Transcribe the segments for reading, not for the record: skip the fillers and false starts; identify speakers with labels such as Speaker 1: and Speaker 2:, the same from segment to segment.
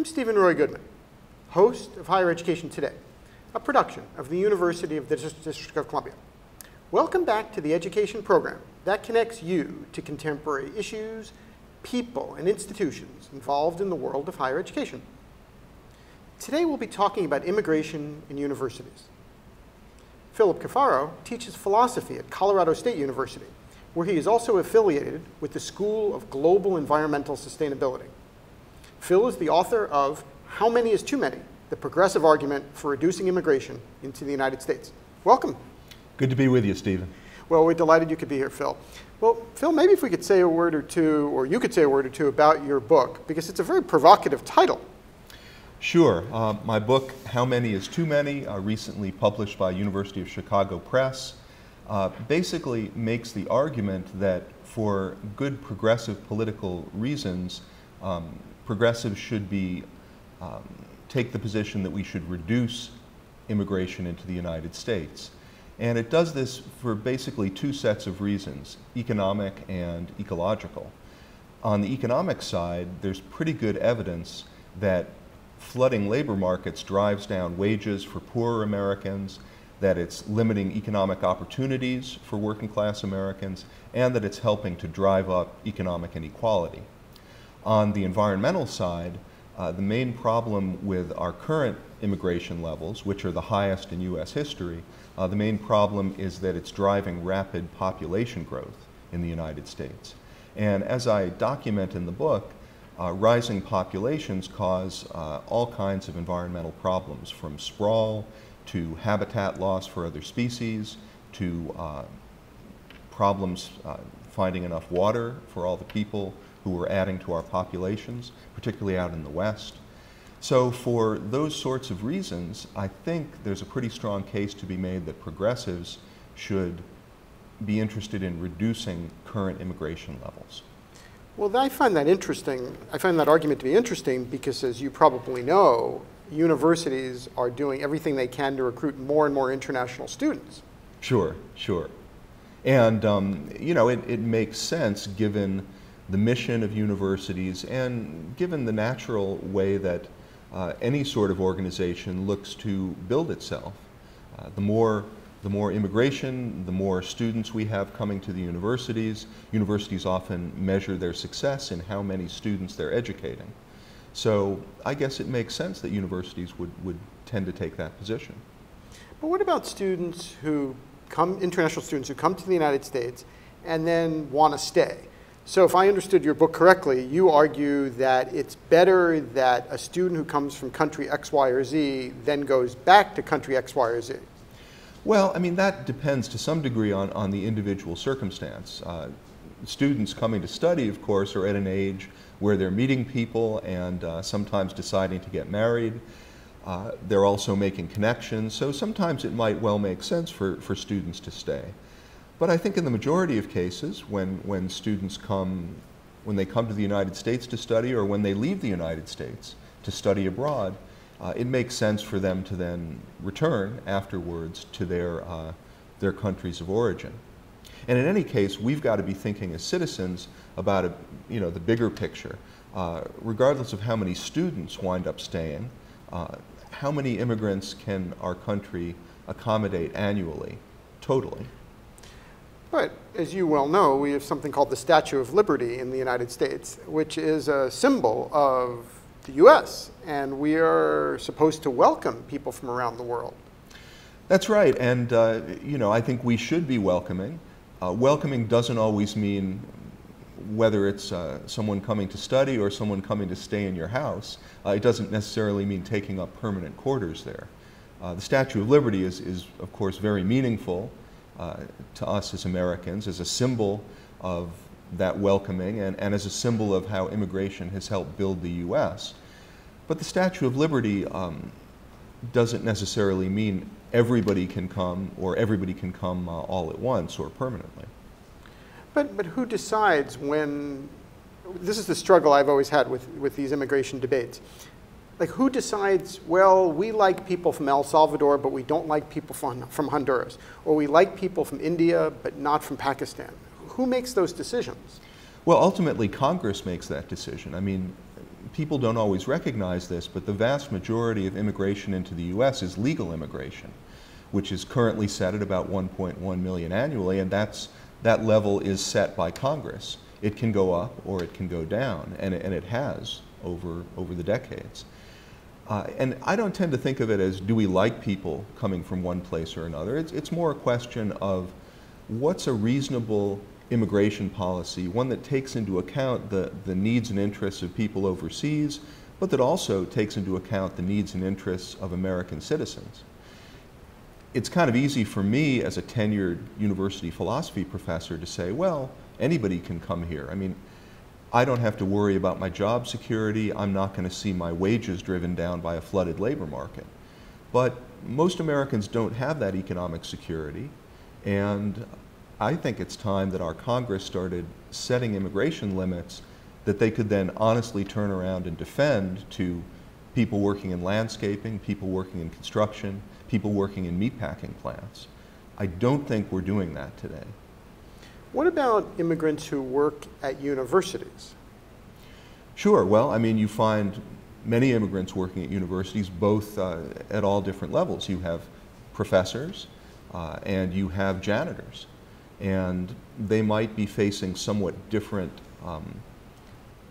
Speaker 1: Steven Roy Goodman, host of Higher Education Today, a production of the University of the District of Columbia. Welcome back to the education program that connects you to contemporary issues, people, and institutions involved in the world of higher education. Today we'll be talking about immigration in universities. Philip Cafaro teaches philosophy at Colorado State University, where he is also affiliated with the School of Global Environmental Sustainability. Phil is the author of How Many is Too Many? The Progressive Argument for Reducing Immigration into the United States. Welcome.
Speaker 2: Good to be with you, Stephen.
Speaker 1: Well, we're delighted you could be here, Phil. Well, Phil, maybe if we could say a word or two, or you could say a word or two about your book, because it's a very provocative title.
Speaker 2: Sure. My book, How Many is Too Many, recently published by University of Chicago Press, basically makes the argument that for good progressive political reasons, progressives should take the position that we should reduce immigration into the United States. And it does this for basically two sets of reasons, economic and ecological. On the economic side, there's pretty good evidence that flooding labor markets drives down wages for poorer Americans, that it's limiting economic opportunities for working class Americans, and that it's helping to drive up economic inequality. On the environmental side, the main problem with our current immigration levels, which are the highest in U.S. history, the main problem is that it's driving rapid population growth in the United States. And as I document in the book, rising populations cause all kinds of environmental problems, from sprawl to habitat loss for other species to problems finding enough water for all the people who we're adding to our populations, particularly out in the West. So for those sorts of reasons, I think there's a pretty strong case to be made that progressives should be interested in reducing current immigration levels.
Speaker 1: Well, I find that interesting. I find that argument to be interesting because, as you probably know, universities are doing everything they can to recruit more and more international students.
Speaker 2: Sure, sure. And, you know, it makes sense given the mission of universities and given the natural way that any sort of organization looks to build itself. The more immigration, the more students we have coming to the universities. Universities often measure their success in how many students they're educating. So I guess it makes sense that universities would tend to take that position.
Speaker 1: But what about students who international students who come to the United States and then want to stay? So if I understood your book correctly, you argue that it's better that a student who comes from country X, Y, or Z then goes back to country X, Y, or Z.
Speaker 2: Well, I mean, that depends to some degree on the individual circumstance. Students coming to study, of course, are at an age where they're meeting people and sometimes deciding to get married. They're also making connections, so sometimes it might well make sense for students to stay. But I think in the majority of cases, when students when they come to the United States to study, or when they leave the United States to study abroad, it makes sense for them to then return afterwards to their countries of origin. And in any case, we've got to be thinking as citizens about the bigger picture. Regardless of how many students wind up staying, how many immigrants can our country accommodate annually, totally?
Speaker 1: But as you well know, we have something called the Statue of Liberty in the United States, which is a symbol of the U.S., and we are supposed to welcome people from around the world.
Speaker 2: That's right, and I think we should be welcoming. Welcoming doesn't always mean whether it's someone coming to study or someone coming to stay in your house. It doesn't necessarily mean taking up permanent quarters there. The Statue of Liberty is of course, very meaningful to us as Americans, as a symbol of that welcoming and as a symbol of how immigration has helped build the U.S. But the Statue of Liberty doesn't necessarily mean everybody can come, or everybody can come all at once or permanently.
Speaker 1: But who decides when? This is the struggle I've always had with these immigration debates. Like, who decides, well, we like people from El Salvador, but we don't like people from Honduras, or we like people from India, but not from Pakistan? Who makes those decisions?
Speaker 2: Well, ultimately, Congress makes that decision. I mean, people don't always recognize this, but the vast majority of immigration into the U.S. is legal immigration, which is currently set at about 1.1 million annually, and that level is set by Congress. It can go up or it can go down, and it has over the decades. And I don't tend to think of it as, do we like people coming from one place or another? It's more a question of what's a reasonable immigration policy, one that takes into account the needs and interests of people overseas, but that also takes into account the needs and interests of American citizens. It's kind of easy for me as a tenured university philosophy professor to say, well, anybody can come here. I mean, I don't have to worry about my job security. I'm not going to see my wages driven down by a flooded labor market. But most Americans don't have that economic security, and I think it's time that our Congress started setting immigration limits that they could then honestly turn around and defend to people working in landscaping, people working in construction, people working in meatpacking plants. I don't think we're doing that today.
Speaker 1: What about immigrants who work at universities?
Speaker 2: Sure. Well, I mean, you find many immigrants working at universities, both at all different levels. You have professors and you have janitors, and they might be facing somewhat different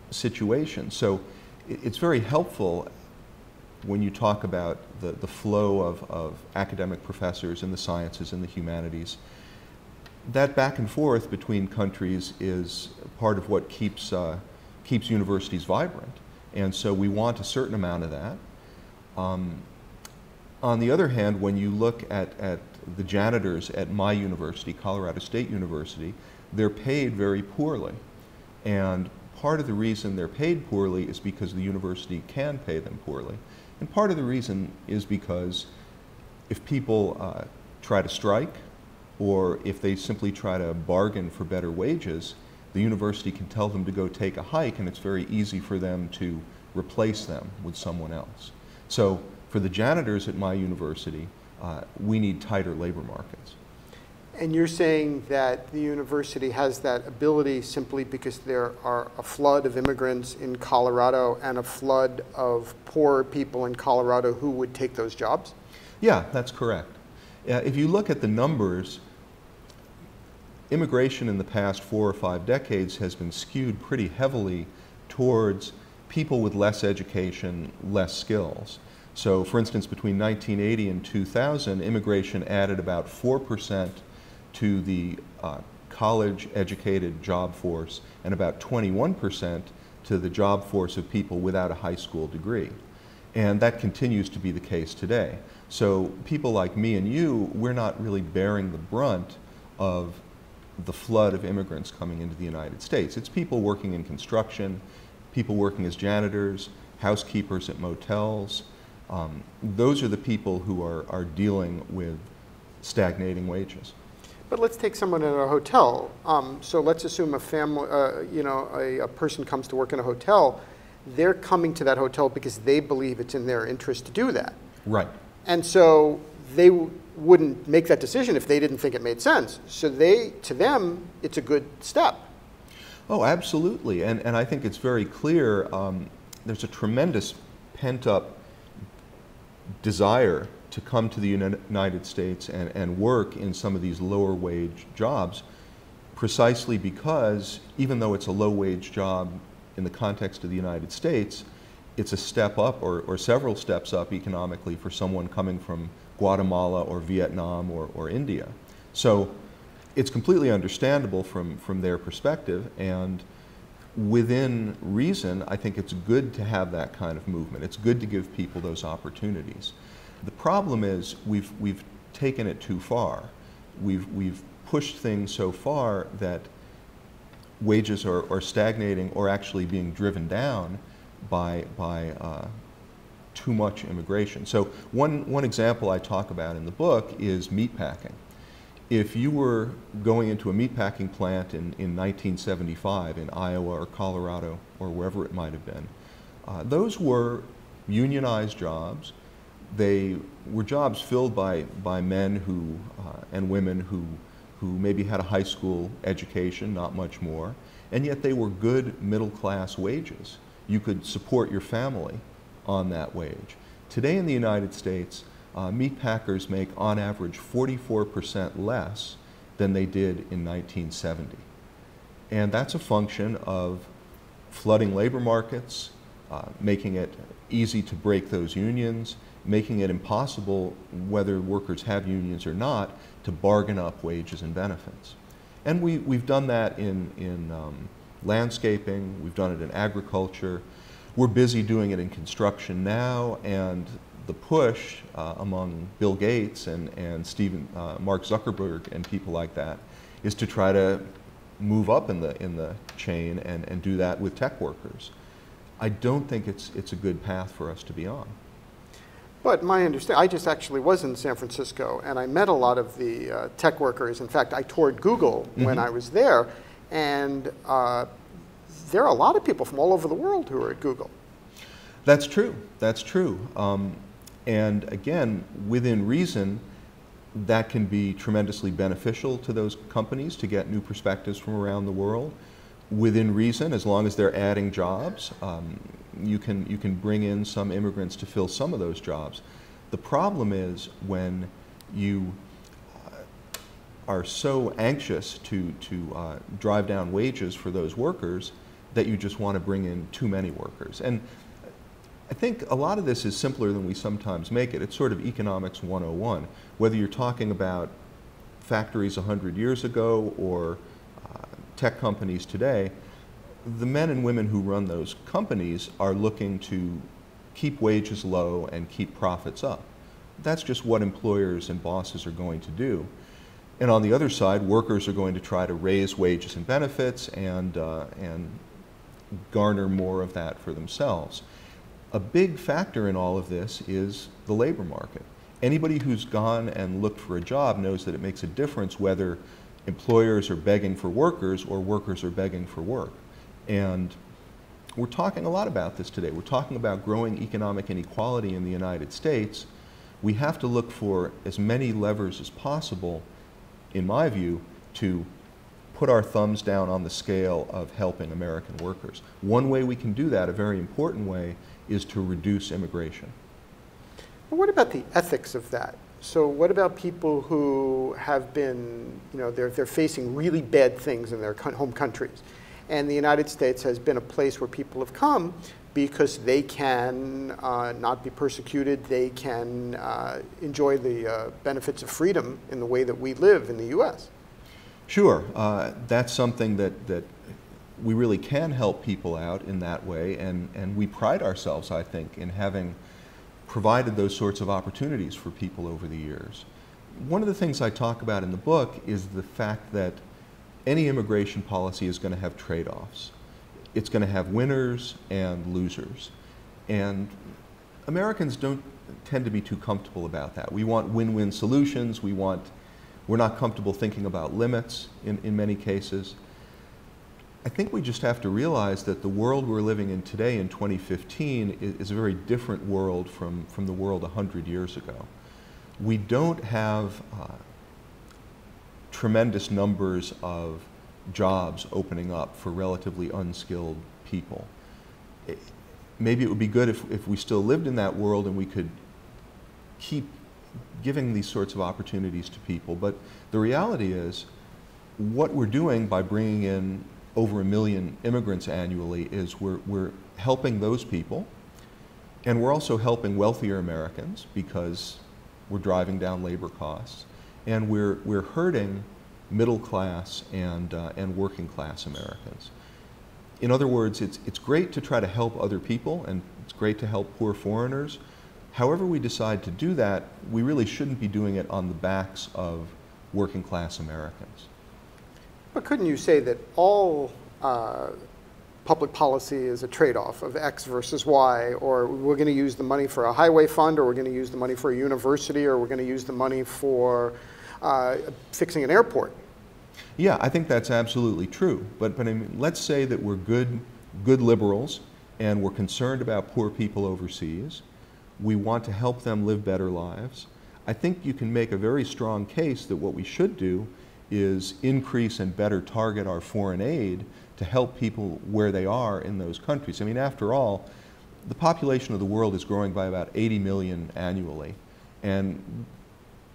Speaker 2: situations. So it's very helpful when you talk about the flow of academic professors in the sciences and the humanities. That back and forth between countries is part of what keeps universities vibrant, and so we want a certain amount of that. On the other hand, when you look at the janitors at my university, Colorado State University, they're paid very poorly, and part of the reason they're paid poorly is because the university can pay them poorly, and part of the reason is because if people try to strike, or if they simply try to bargain for better wages, the university can tell them to go take a hike, and it's very easy for them to replace them with someone else. So for the janitors at my university, we need tighter labor markets.
Speaker 1: And you're saying that the university has that ability simply because there are a flood of immigrants in Colorado and a flood of poor people in Colorado who would take those jobs?
Speaker 2: Yeah, that's correct. If you look at the numbers, immigration in the past 4 or 5 decades has been skewed pretty heavily towards people with less education, less skills. So for instance, between 1980 and 2000, immigration added about 4% to the college-educated job force and about 21% to the job force of people without a high school degree. And that continues to be the case today. So people like me and you, we're not really bearing the brunt of the flood of immigrants coming into the United States. It's people working in construction, people working as janitors, housekeepers at motels. Those are the people who are dealing with stagnating wages.
Speaker 1: But let's take someone in a hotel. So let's assume a family, a person comes to work in a hotel. They're coming to that hotel because they believe it's in their interest to do that.
Speaker 2: Right.
Speaker 1: And so they wouldn't make that decision if they didn't think it made sense. So to them, it's a good step.
Speaker 2: Oh, absolutely. And I think it's very clear there's a tremendous pent-up desire to come to the United States and work in some of these lower wage jobs, precisely because even though it's a low wage job in the context of the United States, it's a step up or several steps up economically for someone coming from Guatemala or Vietnam or India. So it's completely understandable from their perspective, and within reason, I think it's good to have that kind of movement. It's good to give people those opportunities. The problem is we've taken it too far. We've pushed things so far that wages are stagnating or actually being driven down by too much immigration. So one example I talk about in the book is meatpacking. If you were going into a meatpacking plant in 1975 in Iowa or Colorado or wherever it might have been, those were unionized jobs. They were jobs filled by men who and women who maybe had a high school education, not much more, and yet they were good middle class wages. you could support your family on that wage. Today in the United States, meat packers make on average 44% less than they did in 1970. And that's a function of flooding labor markets, making it easy to break those unions, making it impossible, whether workers have unions or not, to bargain up wages and benefits. And we've done that in landscaping, we've done it in agriculture, we're busy doing it in construction now, and the push among Bill Gates and Mark Zuckerberg and people like that is to try to move up in the chain and do that with tech workers. I don't think it's a good path for us to be on.
Speaker 1: But my understanding, I just actually was in San Francisco, and I met a lot of the tech workers. In fact, I toured Google when I was there, and there are a lot of people from all over the world who are at Google.
Speaker 2: That's true. That's true. And again, within reason, that can be tremendously beneficial to those companies to get new perspectives from around the world. Within reason, as long as they're adding jobs, you can bring in some immigrants to fill some of those jobs. The problem is when you are so anxious to drive down wages for those workers that you just want to bring in too many workers. And I think a lot of this is simpler than we sometimes make it. It's sort of economics 101. Whether you're talking about factories 100 years ago or tech companies today, the men and women who run those companies are looking to keep wages low and keep profits up. That's just what employers and bosses are going to do. And on the other side, workers are going to try to raise wages and benefits and garner more of that for themselves. A big factor in all of this is the labor market. Anybody who's gone and looked for a job knows that it makes a difference whether employers are begging for workers or workers are begging for work. And we're talking a lot about this today. We're talking about growing economic inequality in the United States. We have to look for as many levers as possible, in my view, to put our thumbs down on the scale of helping American workers. One way we can do that, a very important way, is to reduce immigration.
Speaker 1: But what about the ethics of that? So what about people who have been, they're facing really bad things in their home countries, and the United States has been a place where people have come because they can not be persecuted, they can enjoy the benefits of freedom in the way that we live in the U.S.
Speaker 2: Sure, that's something that we really can help people out in that way, and we pride ourselves, I think, in having provided those sorts of opportunities for people over the years. One of the things I talk about in the book is the fact that any immigration policy is going to have trade-offs. It's going to have winners and losers. And Americans don't tend to be too comfortable about that. We want win-win solutions. We're not comfortable thinking about limits in many cases. I think we just have to realize that the world we're living in today in 2015 is a very different world from the world 100 years ago. We don't have tremendous numbers of jobs opening up for relatively unskilled people. Maybe it would be good if we still lived in that world and we could keep giving these sorts of opportunities to people. But the reality is, what we're doing by bringing in over 1 million immigrants annually is we're helping those people, and we're also helping wealthier Americans because we're driving down labor costs, and we're hurting middle class and working class Americans. In other words, it's great to try to help other people, and it's great to help poor foreigners. However we decide to do that, we really shouldn't be doing it on the backs of working class Americans.
Speaker 1: But couldn't you say that all public policy is a trade-off of X versus Y, or we're going to use the money for a highway fund, or we're going to use the money for a university, or we're going to use the money for fixing an airport?
Speaker 2: Yeah, I think that's absolutely true. But I mean, let's say that we're good liberals and we're concerned about poor people overseas. We want to help them live better lives. I think you can make a very strong case that what we should do is increase and better target our foreign aid to help people where they are in those countries. I mean, after all, the population of the world is growing by about 80 million annually, and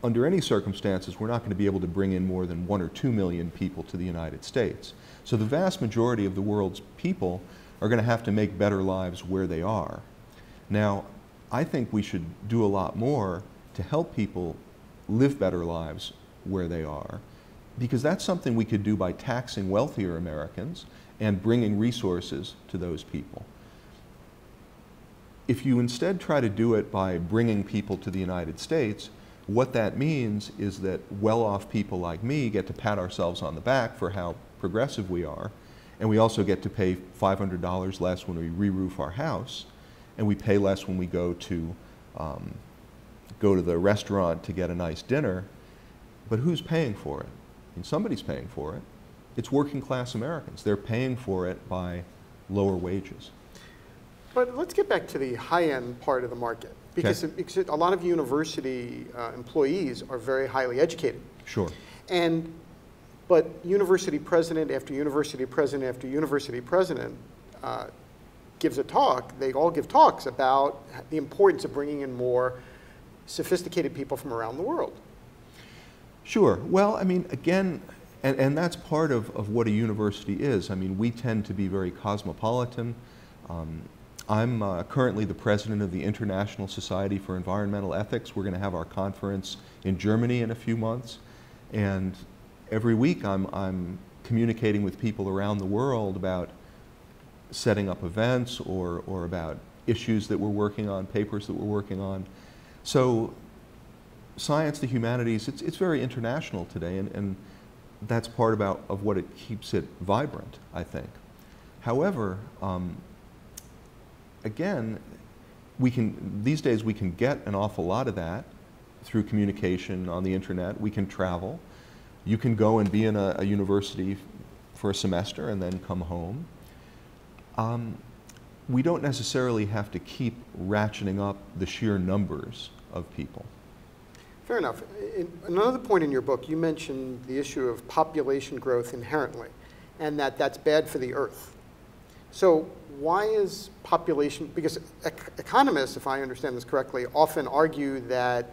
Speaker 2: under any circumstances, we're not going to be able to bring in more than 1 or 2 million people to the United States. So the vast majority of the world's people are going to have to make better lives where they are. Now, I think we should do a lot more to help people live better lives where they are, because that's something we could do by taxing wealthier Americans and bringing resources to those people. If you instead try to do it by bringing people to the United States, what that means is that well-off people like me get to pat ourselves on the back for how progressive we are, and we also get to pay $500 less when we re-roof our house, and we pay less when we go to the restaurant to get a nice dinner. But who's paying for it? I mean, somebody's paying for it. It's working class Americans. They're paying for it by lower wages.
Speaker 1: But let's get back to the high-end part of the market, because,
Speaker 2: Okay.
Speaker 1: because a lot of university employees are very highly educated.
Speaker 2: Sure.
Speaker 1: But university president after university president after university president gives a talk. They all give talks about the importance of bringing in more sophisticated people from around the world.
Speaker 2: Sure. Well, I mean, again, and that's part of what a university is. I mean, we tend to be very cosmopolitan. I'm currently the president of the International Society for Environmental Ethics. We're going to have our conference in Germany in a few months. And every week I'm communicating with people around the world about setting up events or about issues that we're working on, papers that we're working on. So science, the humanities, it's very international today, and that's part of what it keeps it vibrant, I think. However, again, these days we can get an awful lot of that through communication on the internet. We can travel. You can go and be in a university for a semester and then come home. We don't necessarily have to keep ratcheting up the sheer numbers of people.
Speaker 1: Fair enough. Another point in your book, you mentioned the issue of population growth inherently, and that's bad for the Earth. So why is population, because economists, if I understand this correctly, often argue that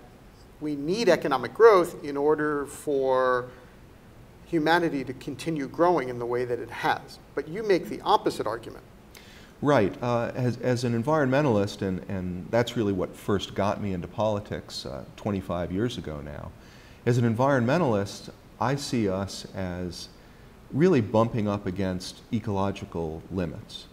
Speaker 1: we need economic growth in order for humanity to continue growing in the way that it has. But you make the opposite argument.
Speaker 2: Right. As an environmentalist, and that's really what first got me into politics 25 years ago now, as an environmentalist, I see us as really bumping up against ecological limits.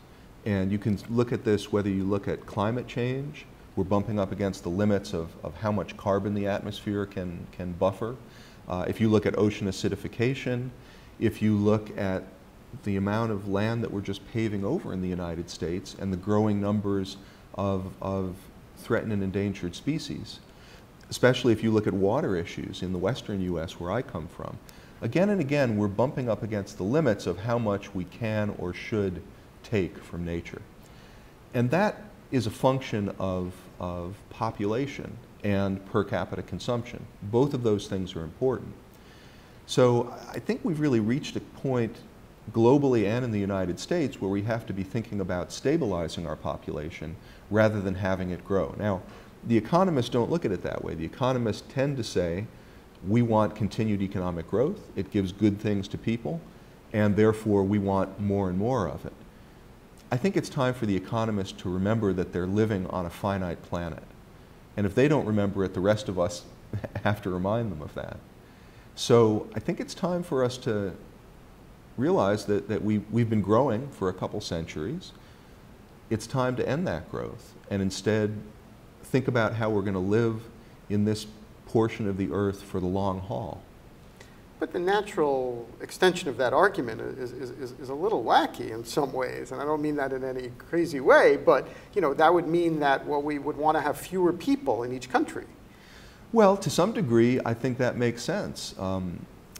Speaker 2: And you can look at this whether you look at climate change. We're bumping up against the limits of how much carbon the atmosphere can buffer. If you look at ocean acidification, if you look at the amount of land that we're just paving over in the United States and the growing numbers of threatened and endangered species, especially if you look at water issues in the western U.S. where I come from. Again and again, we're bumping up against the limits of how much we can or should take from nature. And that is a function of population and per capita consumption. Both of those things are important. So I think we've really reached a point globally and in the United States where we have to be thinking about stabilizing our population rather than having it grow. Now, the economists don't look at it that way. The economists tend to say, we want continued economic growth, it gives good things to people, and therefore we want more and more of it. I think it's time for the economists to remember that they're living on a finite planet. And if they don't remember it, the rest of us have to remind them of that. So I think it's time for us to realize that we've been growing for a couple centuries. It's time to end that growth and instead think about how we're going to live in this portion of the earth for the long haul.
Speaker 1: But the natural extension of that argument is a little wacky in some ways, and I don't mean that in any crazy way, but that would mean that we would want to have fewer people in each country.
Speaker 2: Well, to some degree, I think that makes sense.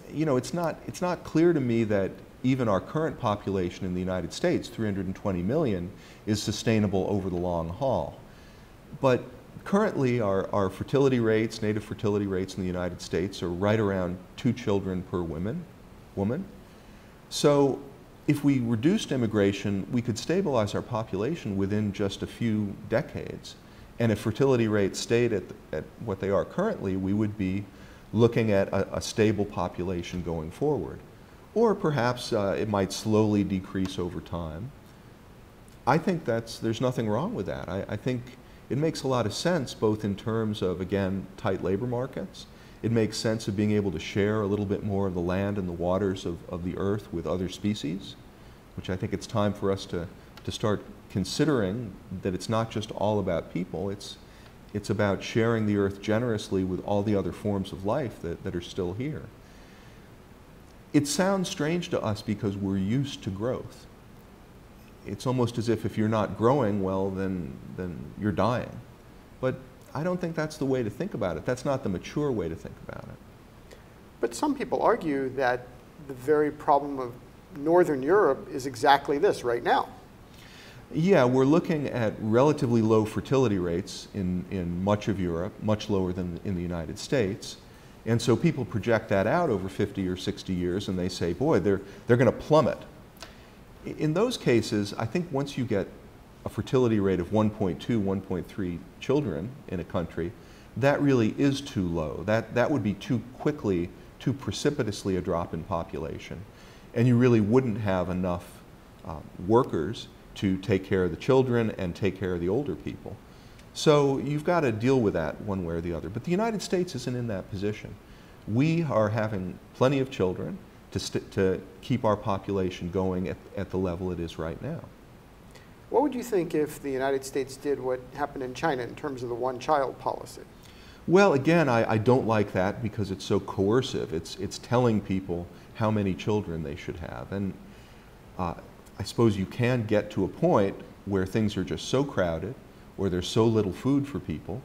Speaker 2: It's not clear to me that even our current population in the United States, 320 million, is sustainable over the long haul. But currently, our fertility rates, native fertility rates in the United States are right around 2 children per woman. So If we reduced immigration, we could stabilize our population within just a few decades. And if fertility rates stayed at what they are currently, we would be looking at a stable population going forward. Or perhaps it might slowly decrease over time. I think there's nothing wrong with that. I think it makes a lot of sense, both in terms of, again, tight labor markets. It makes sense of being able to share a little bit more of the land and the waters of the earth with other species, which I think it's time for us to start considering that it's not just all about people, it's about sharing the earth generously with all the other forms of life that are still here. It sounds strange to us because we're used to growth. It's almost as if you're not growing, well, then you're dying. But I don't think that's the way to think about it. That's not the mature way to think about it.
Speaker 1: But some people argue that the very problem of Northern Europe is exactly this right now.
Speaker 2: Yeah, we're looking at relatively low fertility rates in much of Europe, much lower than in the United States. And so people project that out over 50 or 60 years and they say, boy, they're going to plummet. In those cases, I think once you get a fertility rate of 1.2, 1.3 children in a country, that really is too low. That would be too quickly, too precipitously a drop in population. And you really wouldn't have enough workers to take care of the children and take care of the older people. So you've got to deal with that one way or the other. But the United States isn't in that position. We are having plenty of children to keep our population going at the level it is right now.
Speaker 1: What would you think if the United States did what happened in China in terms of the one-child policy?
Speaker 2: Well, again, I don't like that because it's so coercive. It's telling people how many children they should have. And I suppose you can get to a point where things are just so crowded or there's so little food for people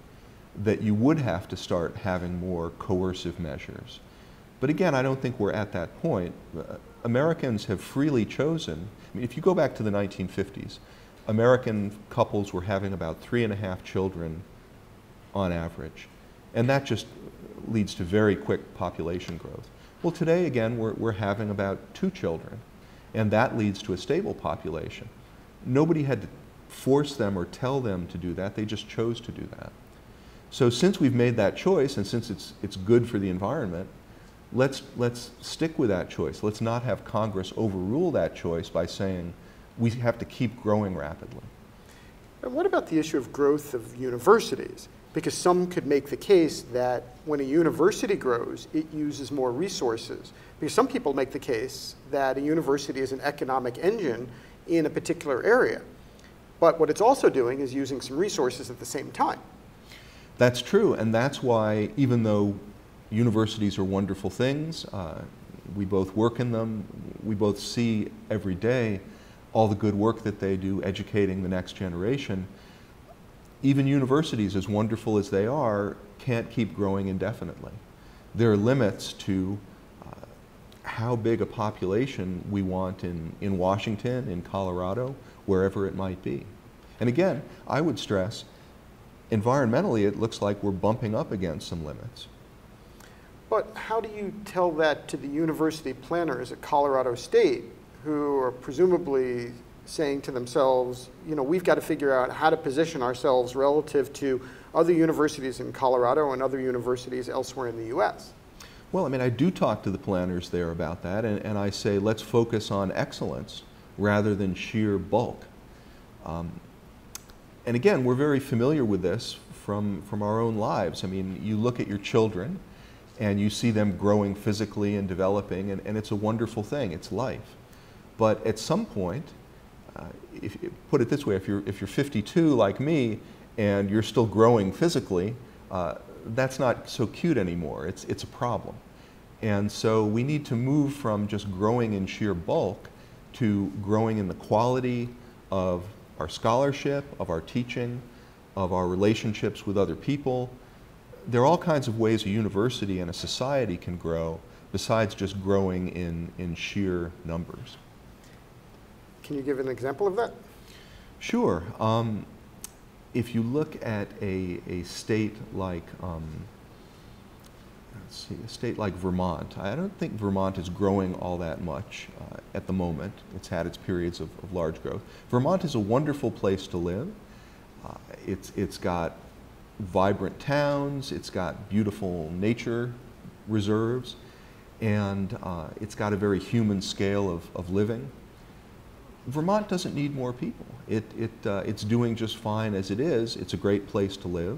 Speaker 2: that you would have to start having more coercive measures. But again, I don't think we're at that point. Americans have freely chosen. I mean, if you go back to the 1950s, American couples were having about 3.5 children on average. And that just leads to very quick population growth. Well, today, again, we're having about 2 children. And that leads to a stable population. Nobody had to force them or tell them to do that. They just chose to do that. So since we've made that choice, and since it's good for the environment, let's stick with that choice. Let's not have Congress overrule that choice by saying we have to keep growing rapidly.
Speaker 1: And what about the issue of growth of universities? Because some could make the case that when a university grows, it uses more resources. Because some people make the case that a university is an economic engine in a particular area. But what it's also doing is using some resources at the same time.
Speaker 2: That's true, and that's why even though universities are wonderful things, we both work in them, we both see every day all the good work that they do educating the next generation, even universities, as wonderful as they are, can't keep growing indefinitely. There are limits to how big a population we want in Washington, in Colorado, wherever it might be. And again, I would stress, environmentally, it looks like we're bumping up against some limits.
Speaker 1: But how do you tell that to the university planners at Colorado State, who are presumably saying to themselves, you know, we've got to figure out how to position ourselves relative to other universities in Colorado and other universities elsewhere in the US?
Speaker 2: Well, I mean, I do talk to the planners there about that, and I say, let's focus on excellence rather than sheer bulk. And again, we're very familiar with this from our own lives. I mean, you look at your children, and you see them growing physically and developing, and it's a wonderful thing. It's life. But at some point, put it this way, if you're 52 like me, and you're still growing physically, that's not so cute anymore. It's a problem. And so we need to move from just growing in sheer bulk to growing in the quality of our scholarship, of our teaching, of our relationships with other people. There are all kinds of ways a university and a society can grow besides just growing in sheer numbers.
Speaker 1: Can you give an example of that?
Speaker 2: Sure. If you look at a state like let's see, a state like Vermont. I don't think Vermont is growing all that much at the moment. It's had its periods of large growth. Vermont is a wonderful place to live. It's got vibrant towns, it's got beautiful nature reserves, and it's got a very human scale of living. Vermont doesn't need more people. It's doing just fine as it is. It's a great place to live.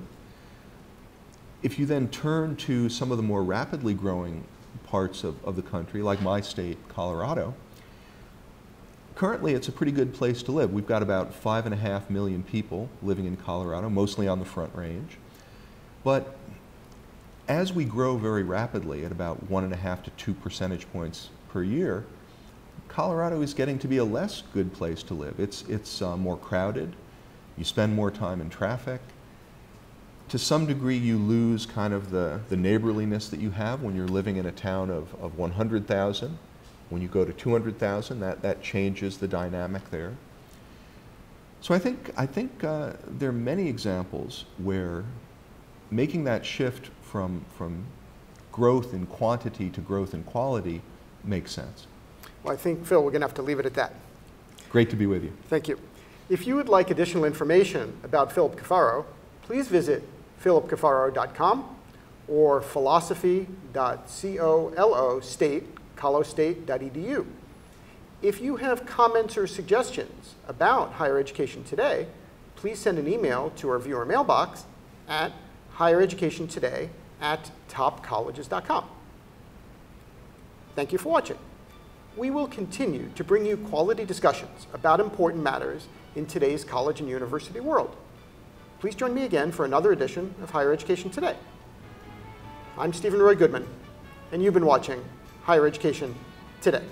Speaker 2: If you then turn to some of the more rapidly growing parts of the country, like my state, Colorado, currently it's a pretty good place to live. We've got about 5.5 million people living in Colorado, mostly on the Front Range. But as we grow very rapidly at about 1.5 to 2 percentage points per year, Colorado is getting to be a less good place to live. It's more crowded. You spend more time in traffic. To some degree, you lose kind of the neighborliness that you have when you're living in a town of 100,000. When you go to 200,000, that changes the dynamic there. So I think there are many examples where making that shift from growth in quantity to growth in quality makes sense.
Speaker 1: Well, I think, Phil, we're going to have to leave it at that.
Speaker 2: Great to be with you.
Speaker 1: Thank you. If you would like additional information about Philip Cafaro, please visit philipcafaro.com or philosophy.colostate.edu. If you have comments or suggestions about higher education today, please send an email to our viewer mailbox at highereducationtoday@topcolleges.com. Thank you for watching. We will continue to bring you quality discussions about important matters in today's college and university world. Please join me again for another edition of Higher Education Today. I'm Steven Roy Goodman, and you've been watching Higher Education Today.